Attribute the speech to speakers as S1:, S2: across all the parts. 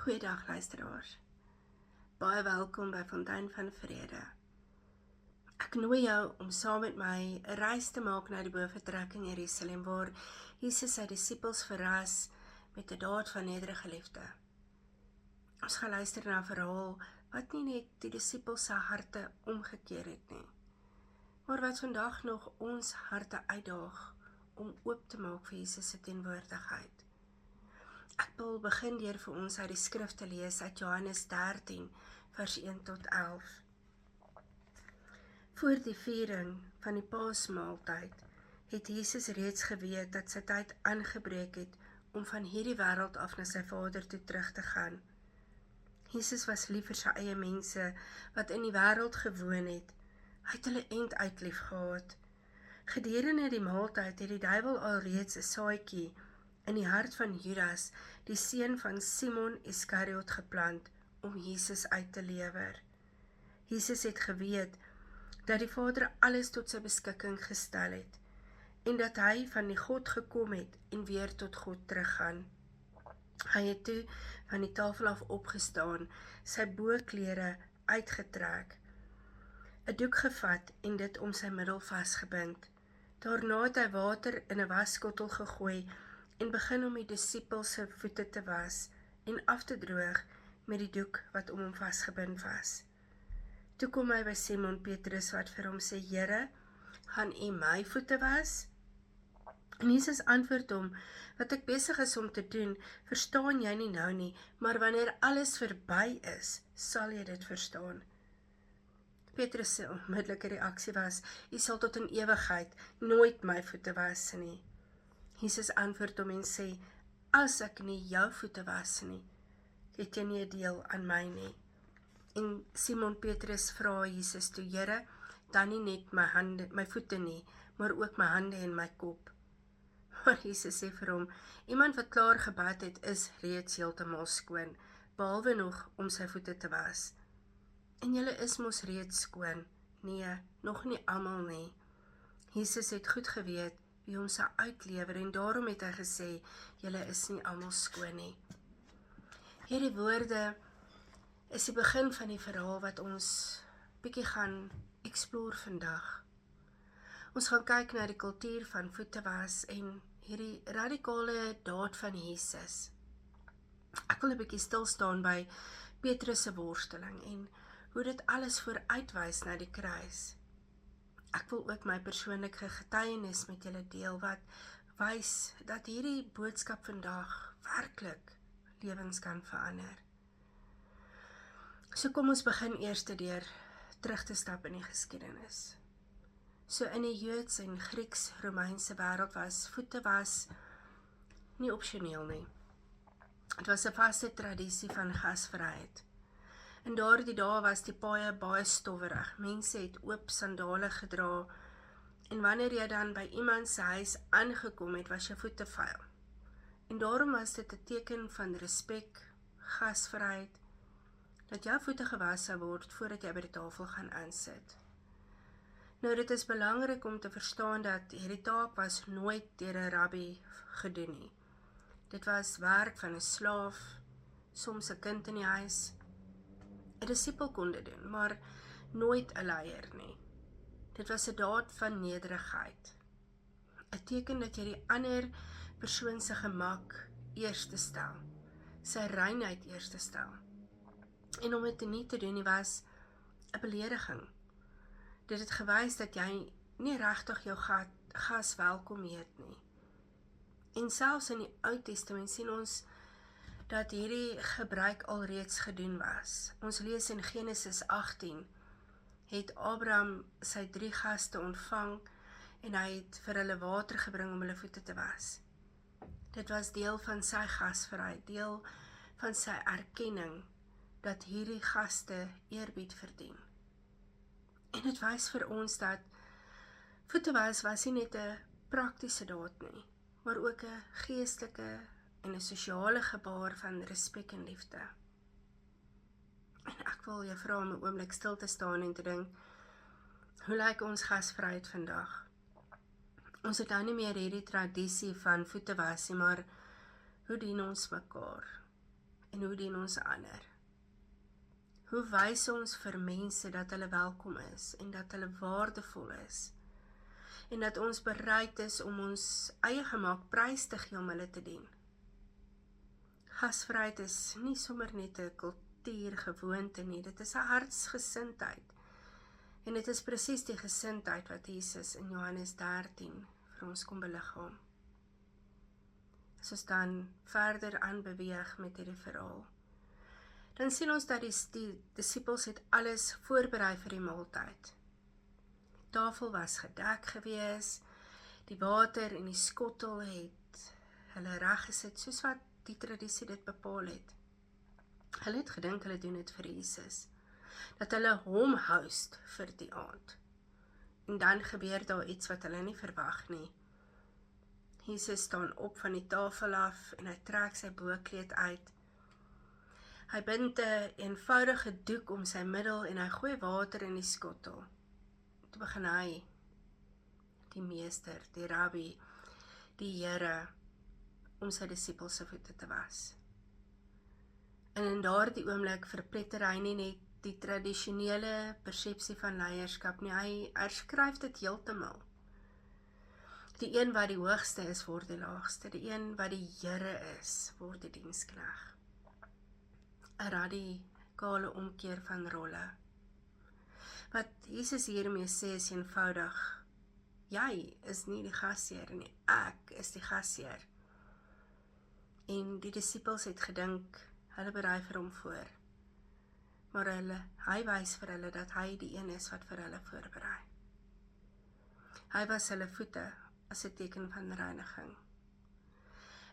S1: Goeiedag luisteraars. Baie welkom by Fontein van Vrede. Ek nooi jou om saam met my 'n reis te maak na die bofortrek in Jerusalem waar Jesus sy disippels verras met 'n daad van nederige liefde. Ons gaan luister na 'n verhaal wat nie net die disippels se harte omgekeer het nie, maar wat vandag nog ons harte uitdaag om oop te maak vir Jesus se teenwoordigheid. Ek wil begin deur vir ons uit die skrif te lees uit Johannes 13 vers 1 tot 11. Voor die viering van die Paasmaaltyd het Jesus reeds geweet dat sy tyd aangebreek het om van hierdie wêreld af na sy Vader toe terug te gaan. Jesus was lief vir sy eie mense wat in die wêreld gewoon het. Hy het hulle end uit lief gehad. Gedurende die maaltyd het die duiwel alreeds 'n saadjie in die hart van Judas, die seun van Simon Iskariot, geplant om Jesus uit te lewer. Jesus het geweet dat die Vader alles tot sy beskikking gestel het en dat hy van die God gekom het en weer tot God teruggaan. Hy het toe van die tafel af opgestaan, sy boklere uitgetrek, 'n doek gevat en dit om sy middel vasgebind. Daarna het hy water in 'n wasskottel gegooi en begin om die disippels se voete te was en af te droog met die doek wat om hom vasgebind was. Toe kom hy by Simon Petrus wat vir hom sê, Here, gaan U my voete was? En Jesus antwoord hom, wat ek besig is om te doen, verstaan jy nie nou nie, maar wanneer alles verby is, sal jy dit verstaan. Petrus se onmiddellike reaksie was, U sal tot in ewigheid nooit my voete was nie. Jesus antwoord hom en sê, as ek nie jou voete was nie, het jy nie 'n deel aan my nie. En Simon Petrus vra Jesus toe, Here, dan nie net my voete nie, maar ook my hande en my kop. Maar Jesus sê vir hom, iemand wat klaar gebad het, is reeds heeltemal skoon, behalwe nog om sy voete te was. En julle is mos reeds skoon? Nee, nog nie almal nie. Jesus het goed geweet wie hom sou uitlewer en daarom het hy gesê, julle is nie almal skoon nie. Hierdie woorde is die begin van die verhaal wat ons bietjie gaan explore vandag. Ons gaan kyk na die kultuur van voete was en hierdie radikale daad van Jesus. Ek wil 'n bietjie stil staan by Petrus se worsteling en hoe dit alles vooruitwys na die kruis. Ek wil ook my persoonlike getuienis met julle deel wat wys dat hierdie boodskap vandag werklik lewens kan verander. So kom ons begin eers deur terug te stap in die geskiedenis. So in die Joods en Grieks-Romeinse wêreld was voete was nie opsioneel nie. Dit was 'n vaste tradisie van gasvryheid. In daardie dae was die paaie baie stowwerig. Mense het oop sandale gedra en wanneer jy dan by iemand se huis aangekom het, was jou voete vuil. En daarom was dit 'n teken van respek, gasvryheid, dat jou voete gewas sou word voordat jy by die tafel gaan aansit. Nou, dit is belangrik om te verstaan dat hierdie taak was nooit deur 'n rabbi gedoen nie. Dit was werk van 'n slaaf, soms 'n kind in die huis. 'n Disipel kon dit doen, maar nooit 'n leier nie. Dit was 'n daad van nederigheid. 'n Teken dat jy die ander persoon se gemak eerste stel, sy reinheid eerste stel. En om dit nie te doen nie was 'n belediging. Dit het gewys dat jy nie regtig jou gas welkom heet nie. En selfs in die Ou Testament sien ons dat hierdie gebruik alreeds gedoen was. Ons lees in Genesis 18, het Abraham sy 3 gaste ontvang en hy het vir hulle water gebring om hulle voete te was. Dit was deel van sy gasvryheid, deel van sy erkenning dat hierdie gaste eerbied verdien. En dit wys vir ons dat voete was nie net 'n praktiese daad nie, maar ook 'n geestelike en 'n sosiale gebaar van respek en liefde. En ek wil jou vra om 'n oomblik stil te staan en te dink, hoe lyk ons gasvryheid vandag? Ons het nou nie meer hierdie tradisie van voete was nie, maar hoe dien ons mekaar? en hoe dien ons ander? Hoe wys ons vir mense dat hulle welkom is en dat hulle waardevol is en dat ons bereid is om ons eie gemaak prys te gee om hulle te dien? Gasvryheid is nie sommer net 'n kultuurgewoonte nie, dit is 'n hartsgesindheid. En dit is presies die gesindheid wat Jesus in Johannes 13 vir ons kom beliggaam. As ons dan verder aanbeweeg met hierdie verhaal, dan sien ons dat die disippels het alles voorberei vir die maaltyd. Die tafel was gedek gewees, die water en die skottel het hulle reggesit soos wat die tradisie dit bepaal het. Hulle het gedink hulle doen dit vir Jesus, dat hulle hom host vir die aand. En dan gebeur daar iets wat hulle nie verwag nie. Jesus staan op van die tafel af en hy trek sy boekleed uit. Hy bind 'n eenvoudige doek om sy middel en hy gooi water in die skottel. Toe begin hy, die meester, die rabbi, die Here, om sy disippels se voete te was. En in daardie oomblik verpletter hy nie net die tradisionele persepsie van leierskap nie, hy herskryf dit heeltemal. Die een wat die hoogste is, word die laagste. Die een wat die Here is, word die dienskneg. 'n radikale omkeer van rolle. Wat Jesus hiermee sê is eenvoudig, jy is nie die gasheer nie, ek is die gasheer. En die disippels het gedink, hulle berei vir hom voor. Maar hy wys vir hulle dat hy die een is wat vir hulle voorberei. Hy was hulle voete as 'n teken van reiniging.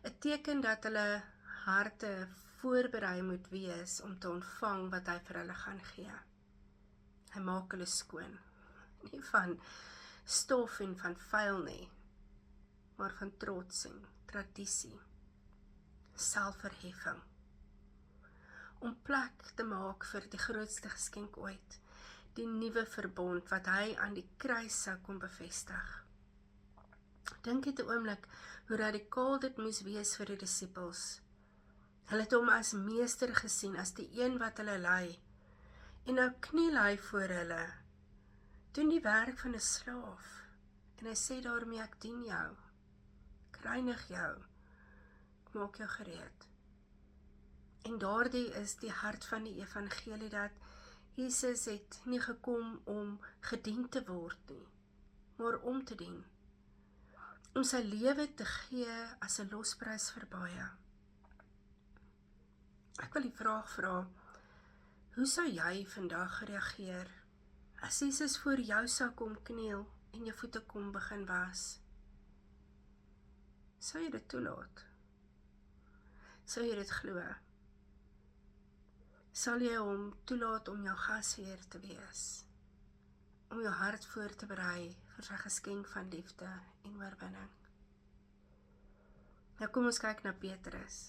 S1: 'n teken dat hulle harte voorberei moet wees om te ontvang wat hy vir hulle gaan gee. Hy maak hulle skoon, nie van stof en van vuil nie, maar van trots en tradisie, selfverheffing, om plek te maak vir die grootste geskenk ooit, die nuwe verbond wat hy aan die kruis sou kom bevestig. Dink net 'n oomblik hoe radikaal dit moes wees vir die disippels. Hulle het hom as meester gesien, as die een wat hulle lei, en nou kniel hy voor hulle, doen die werk van 'n slaaf, en hy sê daarmee, ek dien jou, ek reinig jou, ek maak jou gereed. En daardie is die hart van die evangelie, dat Jesus het nie gekom om gedien te word nie, maar om te dien, om sy lewe te gee as 'n losprys vir baie. Ek wil die vraag vra, hoe sou jy vandag reageer as Jesus voor jou sou kom kniel en jou voete kom begin was? Sou jy dit toelaat? Sou jy dit glo? Sal jy hom toelaat om jou gasheer te wees? Om jou hart voor te berei vir sy geskenk van liefde en oorwinning? Nou kom ons kyk na Petrus.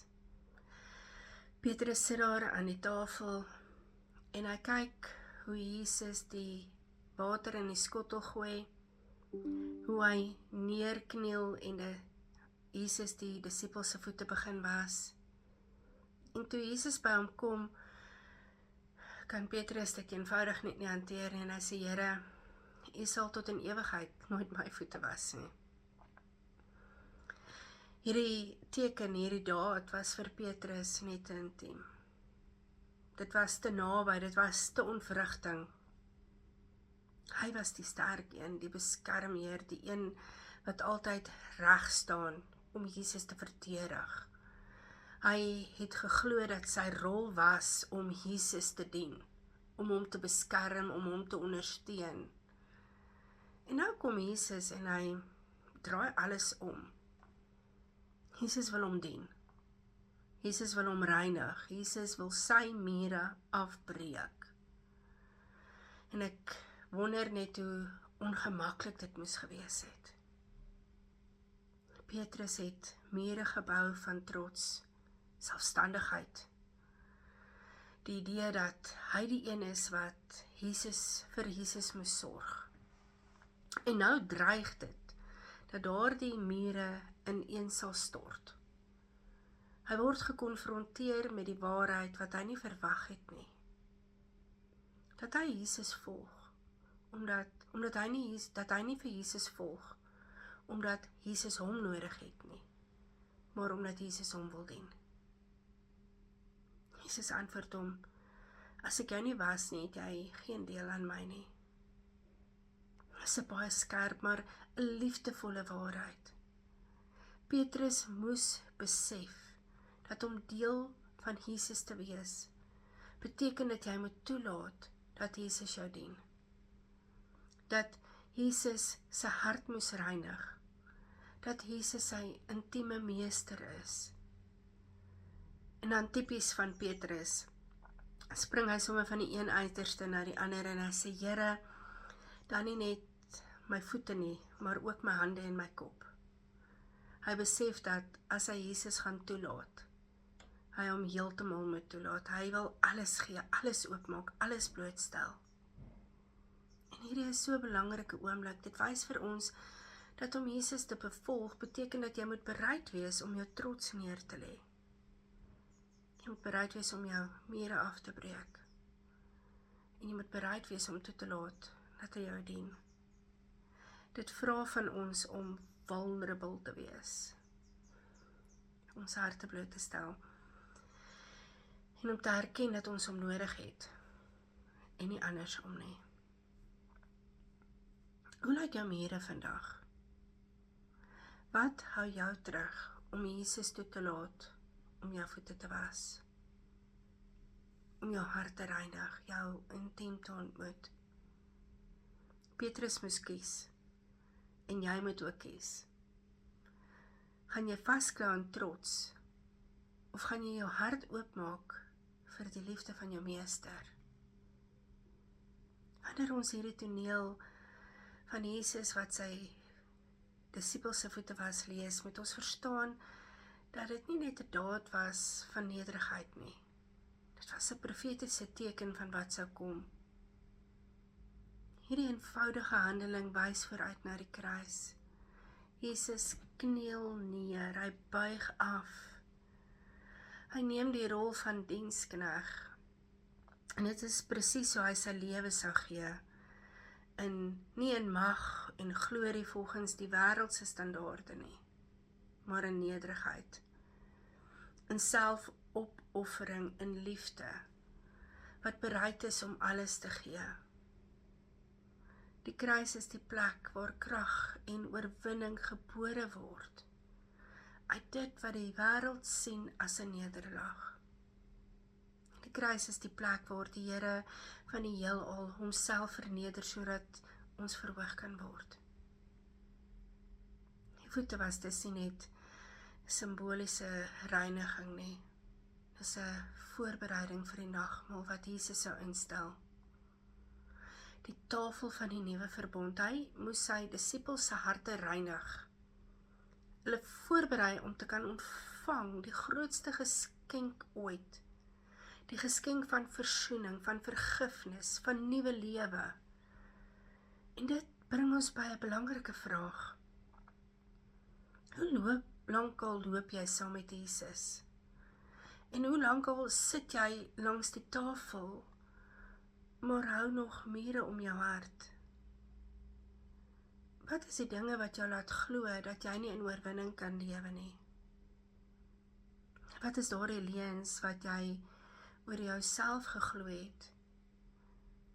S1: Petrus sit daar aan die tafel en hy kyk hoe Jesus die water in die skottel gooi, hoe hy neerkniel en Jesus die disippels se voete begin was. En toe Jesus by hom kom, kan Petrus dit eenvoudig net nie hanteer nie, en hy sê, Here, U sal tot in ewigheid nooit my voete was nie. Hierdie teken, hierdie daad was vir Petrus net te intiem. Dit was te naby, dit was te onverrigting. Hy was die sterk een, die beskermheer, die een wat altyd reg staan om Jesus te verdedig. Hy het geglo dat sy rol was om Jesus te dien, om hom te beskerm, om hom te ondersteun. En nou kom Jesus en hy draai alles om. Jesus wil hom dien. Jesus wil hom reinig. Jesus wil sy mure afbreek. En ek wonder net hoe ongemaklik dit moes gewees het. Petrus het mure gebou van trots, selfstandigheid. Die idee dat hy die een is wat vir Jesus moes sorg. En nou dreig dit, dat daardie mure ineen sal stort. Hy word gekonfronteer met die waarheid wat hy nie verwag het nie. Dat hy Jesus volg, omdat hy nie vir Jesus volg, omdat Jesus hom nodig het nie, maar omdat Jesus hom wil dien. Jesus antwoord hom, as ek jou nie was nie, het jy geen deel aan my nie. Dit is 'n baie skerp, maar 'n liefdevolle waarheid. Petrus moes besef, dat om deel van Jesus te wees, beteken dat jy moet toelaat, dat Jesus jou dien. Dat Jesus sy hart moes reinig, dat Jesus sy intieme meester is. En dan typies van Petrus, spring hy sommer van die een uiterste na die ander en hy sê, Here, dan nie net my voete nie, maar ook my hande en my kop. Hy besef dat as hy Jesus gaan toelaat, hy hom heeltemal moet toelaat. Hy wil alles gee, alles oopmaak, alles blootstel. En hierdie is so 'n belangrike oomblik. Dit wys vir ons dat om Jesus te bevolg beteken dat jy moet bereid wees om jou trots neer te lê. Jy moet bereid wees om jou mure af te breek. En jy moet bereid wees om toe te laat dat hy jou dien. Dit vra van ons om vulnerable te wees. Ons harte bloot te stel. En om te erken dat ons hom nodig het. En nie andersom nie. Hoe lyk jou mure vandag? Wat hou jou terug om Jesus toe te laat om jou voete te was? Om jou hart te reinig, jou intiem te ontmoet. Petrus moes kies. En jy moet ook kies. Gaan jy vasklou aan trots? Of gaan jy jou hart oopmaak vir die liefde van jou meester? Wanneer ons hierdie toneel van Jesus wat sy disippels se voete was lees, moet ons verstaan dat dit nie net 'n daad was van nederigheid nie. Dit was 'n profetiese teken van wat sou kom. Hierdie eenvoudige handeling wys vooruit na die kruis. Jesus kniel neer, hy buig af. Hy neem die rol van dienskneg. En dit is presies hoe hy sy lewe sou gee. Nie in mag en glorie volgens die wêreldse standaarde nie, maar in nederigheid. In selfopoffering, in liefde, wat bereid is om alles te gee. Die kruis is die plek waar krag en oorwinning gebore word, uit dit wat die wêreld sien as 'n nederlaag. Die kruis is die plek waar die Here van die heelal homself verneder sodat ons verhoog kan word. Die voete was dus nie net simboliese reiniging nie. Dis 'n voorbereiding vir die nagmaal wat Jesus sou instel. Die tafel van die nuwe verbond, hy moes sy disippels se harte reinig. Hulle voorberei om te kan ontvang die grootste geskenk ooit. Die geskenk van versoening, van vergifnis, van nuwe lewe. En dit bring ons by 'n belangrike vraag. Hoe lankal loop jy saam met Jesus? En hoe lankal sit jy langs die tafel, maar hou nog mure om jou hart? Wat is die dinge wat jou laat glo dat jy nie in oorwinning kan lewe nie? Wat is daardie leuns wat jy oor jouself geglo het,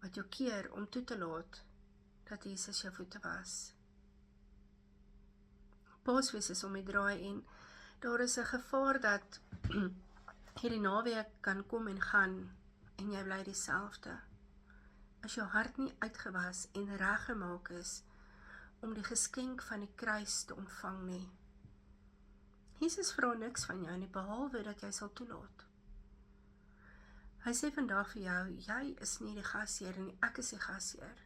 S1: wat jou keer om toe te laat dat Jesus jou voete was? Paasfees is om die draai en daar is 'n gevaar dat hierdie naweek kan kom en gaan en jy bly dieselfde. As jou hart nie uitgewas en reggemaak is om die geskenk van die kruis te ontvang nie. Jesus vra niks van jou nie, behalwe dat jy sal toelaat. Hy sê vandag vir jou, jy is nie die gasheer nie, ek is die gasheer.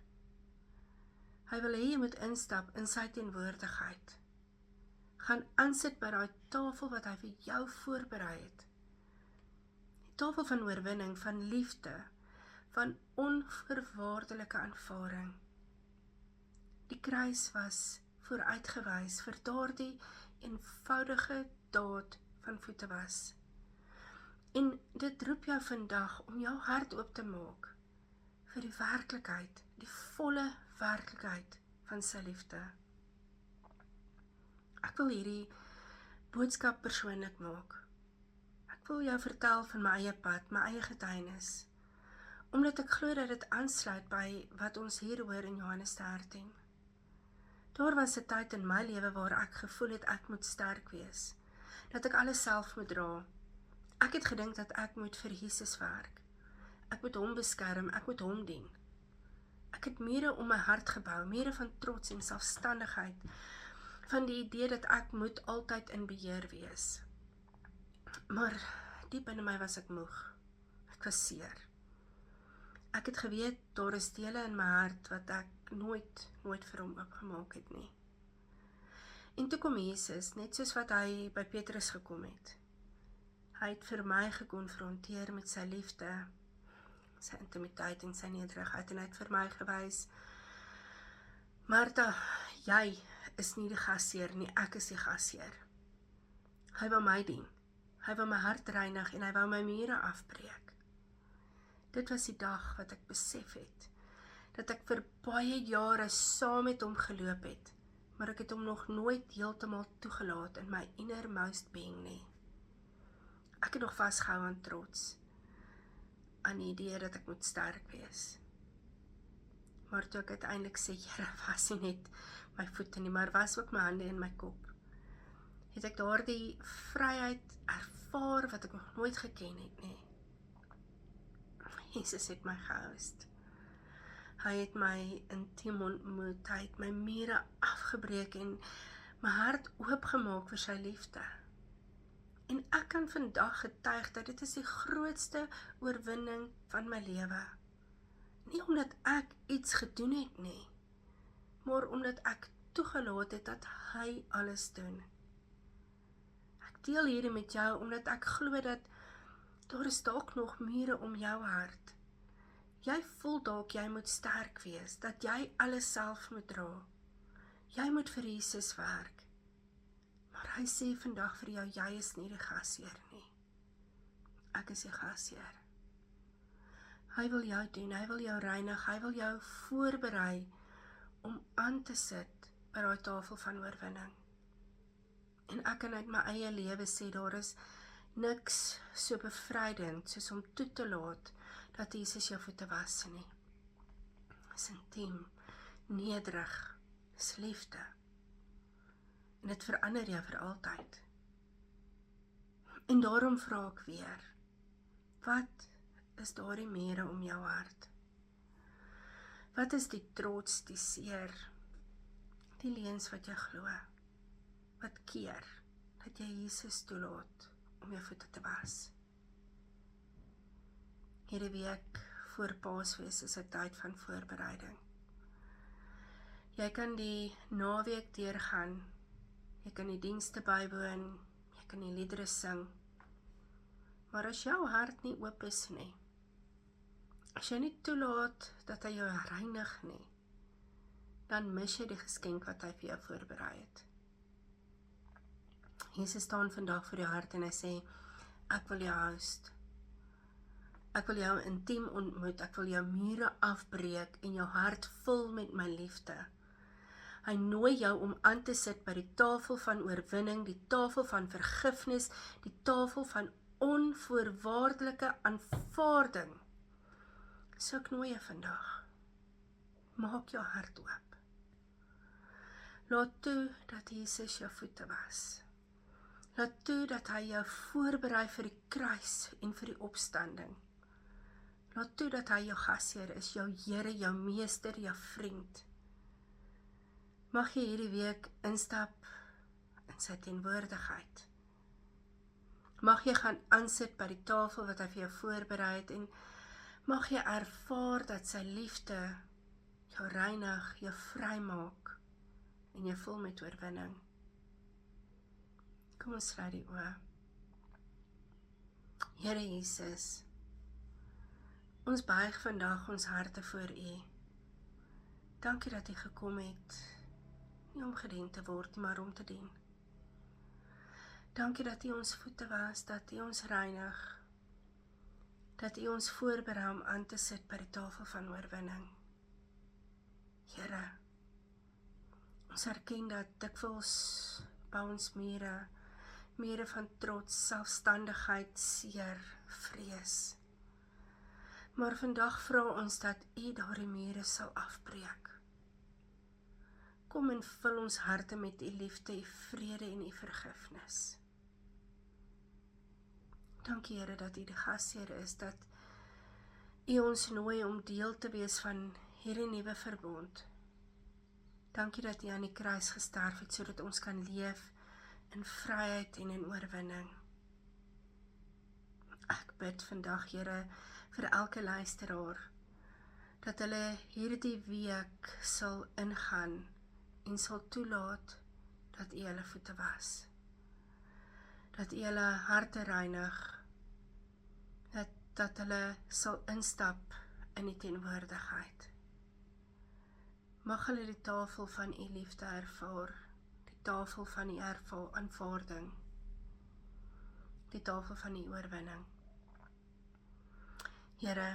S1: Hy wil hê jy moet instap in sy teenwoordigheid. Gaan aansit by daai tafel wat hy vir jou voorberei het. Die tafel van oorwinning, van liefde, van onvoorwaardelike aanvaarding. Die kruis was vooruitgewys vir daardie eenvoudige daad van voete was. En dit roep jou vandag om jou hart oop te maak vir die werklikheid, die volle werklikheid van sy liefde. Ek wil hierdie boodskap persoonlik maak. Ek wil jou vertel van my eie pad, my eie getuienis, omdat ek glo dat dit aansluit by wat ons hier hoor in Johannes 13. Daar was 'n tyd in my lewe waar ek gevoel het ek moet sterk wees, dat ek alles self moet dra. Ek het gedink dat ek moet vir Jesus werk. Ek moet hom beskerm, ek moet hom dien. Ek het mure om my hart gebou, mure van trots en selfstandigheid, van die idee dat ek moet altyd in beheer wees. Maar diep in my was ek moeg. Ek was seer. Ek het geweet, daar is dele in my hart wat ek nooit vir hom oopgemaak het nie. En toe kom Jesus, net soos wat hy by Petrus gekom het. Hy het vir my gekonfronteer met sy liefde, sy intimiteit en sy nederigheid, en hy het vir my gewys, Martha, jy is nie die gasheer nie, ek is die gasheer. Hy wou my dien, hy wou my hart reinig en hy wou my mure afbreek. Dit was die dag wat ek besef het, dat ek vir baie jare saam met hom geloop het, maar ek het hom nog nooit heeltemal toegelaat in my innermost being nie. Ek het nog vasgehou aan trots, aan die idee dat ek moet sterk wees. Maar toe ek uiteindelik sê, Here, was nie net my voete nie, maar was ook my hande en my kop, het ek daardie vryheid ervaar wat ek nog nooit geken het nie. Jesus het my gehoust. Hy het my intiem ontmoet, hy het my mure afgebreek en my hart oopgemaak vir sy liefde. En ek kan vandag getuig dat dit is die grootste oorwinning van my lewe. Nie omdat ek iets gedoen het nie, maar omdat ek toegelaat het dat hy alles doen. Ek deel hierdie met jou omdat ek glo dat daar is dalk nog mure om jou hart. Jy voel dalk jy moet sterk wees, dat jy alles self moet dra. Jy moet vir Jesus werk. Maar hy sê vandag vir jou, jy is nie die gasheer nie. Ek is die gasheer. Hy wil jou doen, hy wil jou reinig, hy wil jou voorberei om aan te sit by daai tafel van oorwinning. En ek kan uit my eie lewe sê, daar is niks so bevrydend soos om toe te laat dat Jesus jou voete was nie. Dis intiem, nederig, dis liefde. En dit verander jou vir altyd. En daarom vra ek weer, wat is daardie mure om jou hart? Wat is die trots, die seer, die leuns wat jy glo, wat keer, dat jy Jesus toelaat om jou voete te was? Hierdie week voor Paasfees is 'n tyd van voorbereiding. Jy kan die naweek deurgaan, jy kan die dienste bywoon, jy kan die liedere sing, maar as jou hart nie oop is nie, as jy nie toelaat dat hy jou reinig nie, dan mis jy die geskenk wat hy vir jou voorberei het. Jesus staan vandag voor jou hart en hy sê, ek wil jou houst. Ek wil jou intiem ontmoet, ek wil jou mure afbreek en jou hart vul met my liefde. Hy nooi jou om aan te sit by die tafel van oorwinning, die tafel van vergifnis, die tafel van onvoorwaardelike aanvaarding. So ek nooi jou vandag, maak jou hart oop. Laat toe dat Jesus jou voete was. Laat toe dat hy jou voorberei vir die kruis en vir die opstanding. Laat toe dat hy jou gasheer is, jou Here, jou meester, jou vriend. Mag jy hierdie week instap in sy teenwoordigheid. Mag jy gaan aansit by die tafel wat hy vir jou voorberei het en mag jy ervaar dat sy liefde jou reinig, jou vrymaak en jou vul met oorwinning. Kom ons sluit die oë. Here Jesus, ons buig vandag ons harte voor U. Dankie dat U gekom het, nie om gedien te word, maar om te dien. Dankie dat U ons voete was, dat U ons reinig, dat U ons voorberei om aan te sit by die tafel van oorwinning. Here, ons erken dat dikwels by ons mure van trots, selfstandigheid, seer, vrees. Maar vandag vra ons dat U daardie mure sal afbreek. Kom en vul ons harte met U liefde, U vrede en U vergifnis. Dankie Here dat U die gasheer is, dat U ons nooi om deel te wees van hierdie nuwe verbond. Dankie dat U aan die kruis gesterf het, sodat ons kan leef in vryheid en in oorwinning. Ek bid vandag, Here, vir elke luisteraar, dat hulle hierdie week sal ingaan en sal toelaat dat U hulle voete was. Dat U hulle harte reinig, dat hulle sal instap in die teenwoordigheid. Mag hulle die tafel van U liefde ervaar, die tafel van U aanvaarding, die tafel van U oorwinning. Here,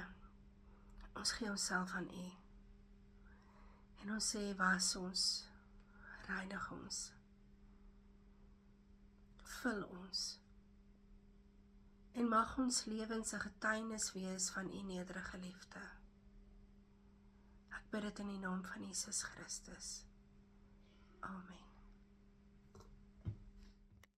S1: ons gee onsself aan U, en ons sê, was ons, reinig ons, vul ons, en mag ons lewens 'n getuienis wees van U nederige liefde. Ek bid dit in die naam van Jesus Christus. Amen.